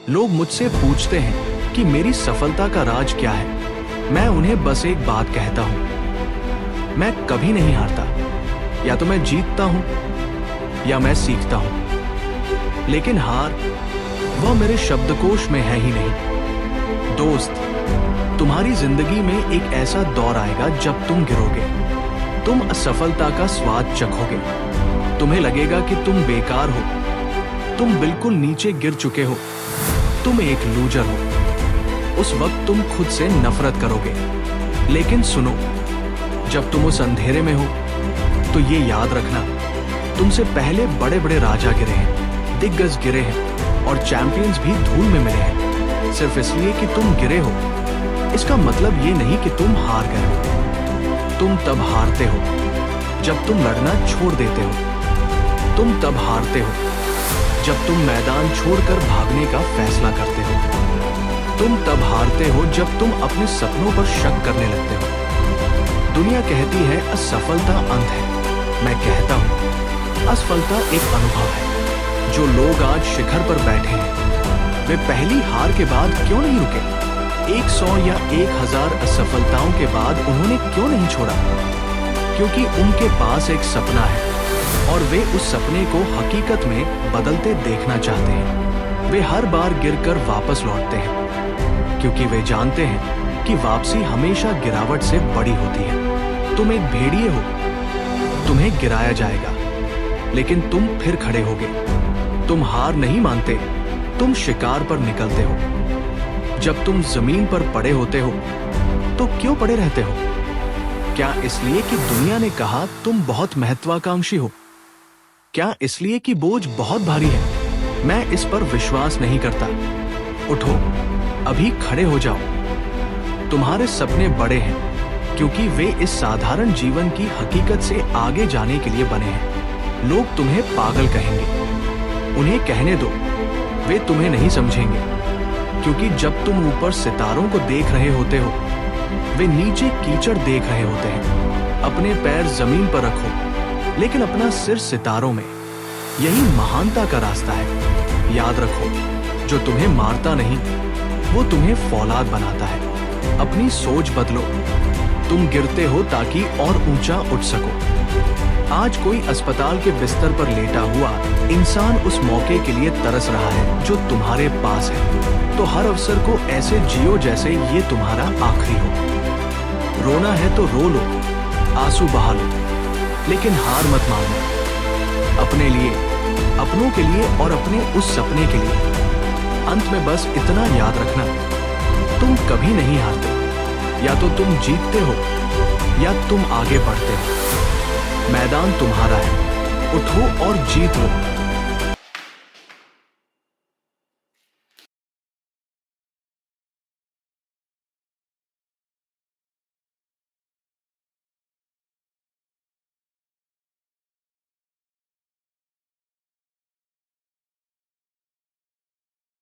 लोग मुझसे पूछते हैं कि मेरी सफलता का राज क्या है। मैं उन्हें बस एक बात कहता हूं, मैं कभी नहीं हारता। या तो मैं जीतता हूं या मैं सीखता हूं, लेकिन हार वह मेरे शब्दकोश में है ही नहीं। दोस्त, तुम्हारी जिंदगी में एक ऐसा दौर आएगा जब तुम गिरोगे, तुम असफलता का स्वाद चखोगे, तुम्हें लगेगा कि तुम बेकार हो, तुम बिल्कुल नीचे गिर चुके हो, तुम एक लूजर हो। उस वक्त तुम खुद से नफरत करोगे। लेकिन सुनो, जब तुम उस अंधेरे में हो तो ये याद रखना, तुमसे पहले बड़े बड़े राजा गिरे हैं, दिग्गज गिरे हैं और चैंपियंस भी धूल में मिले हैं। सिर्फ इसलिए कि तुम गिरे हो, इसका मतलब ये नहीं कि तुम हार गए हो। तुम तब हारते हो जब तुम लड़ना छोड़ देते हो। तुम तब हारते हो जब तुम मैदान छोड़कर भागने का फैसला करते हो। तुम तब हारते हो जब तुम अपने सपनों पर शक करने लगते हो। दुनिया कहती है असफलता अंत है, मैं कहता हूं असफलता एक अनुभव है। जो लोग आज शिखर पर बैठे हैं, वे पहली हार के बाद क्यों नहीं रुके? 100 या 1000 असफलताओं के बाद उन्होंने क्यों नहीं छोड़ा? क्योंकि उनके पास एक सपना है और वे उस सपने को हकीकत में बदलते देखना चाहते हैं। वे हर बार गिरकर वापस लौटते हैं क्योंकि वे जानते हैं कि वापसी हमेशा गिरावट से बड़ी होती है। तुम एक भेड़िए हो, तुम्हें गिराया जाएगा, लेकिन तुम फिर खड़े होगे। तुम हार नहीं मानते, तुम शिकार पर निकलते हो। जब तुम जमीन पर पड़े होते हो तो क्यों पड़े रहते हो? क्या इसलिए कि दुनिया ने कहा तुम बहुत महत्वाकांक्षी हो? क्या इसलिए कि बोझ बहुत भारी है? मैं इस पर विश्वास नहीं करता। उठो, अभी खड़े हो जाओ। तुम्हारे सपने बड़े हैं क्योंकि वे इस साधारण जीवन की हकीकत से आगे जाने के लिए बने हैं। लोग तुम्हें पागल कहेंगे, उन्हें कहने दो, वे तुम्हें नहीं समझेंगे, क्योंकि जब तुम ऊपर सितारों को देख रहे होते हो, वे नीचे कीचड़ देख रहे होते हैं। अपने पैर जमीन पर रखो, लेकिन अपना सिर सितारों में। यही महानता का रास्ता है। याद रखो, जो तुम्हें मारता नहीं, वो तुम्हें फौलाद बनाता है। अपनी सोच बदलो। तुम गिरते हो ताकि और ऊंचा उठ सको। आज कोई अस्पताल के बिस्तर पर लेटा हुआ इंसान उस मौके के लिए तरस रहा है जो तुम्हारे पास है। तो हर अवसर को ऐसे जियो जैसे ये तुम्हारा आखिरी हो। रोना है तो रो लो, आंसू बहा लो, लेकिन हार मत मानो। अपने लिए, अपनों के लिए और अपने उस सपने के लिए। अंत में बस इतना याद रखना, तुम कभी नहीं हारते। या तो तुम जीतते हो या तुम आगे बढ़ते हो। मैदान तुम्हारा है, उठो और जीत लो।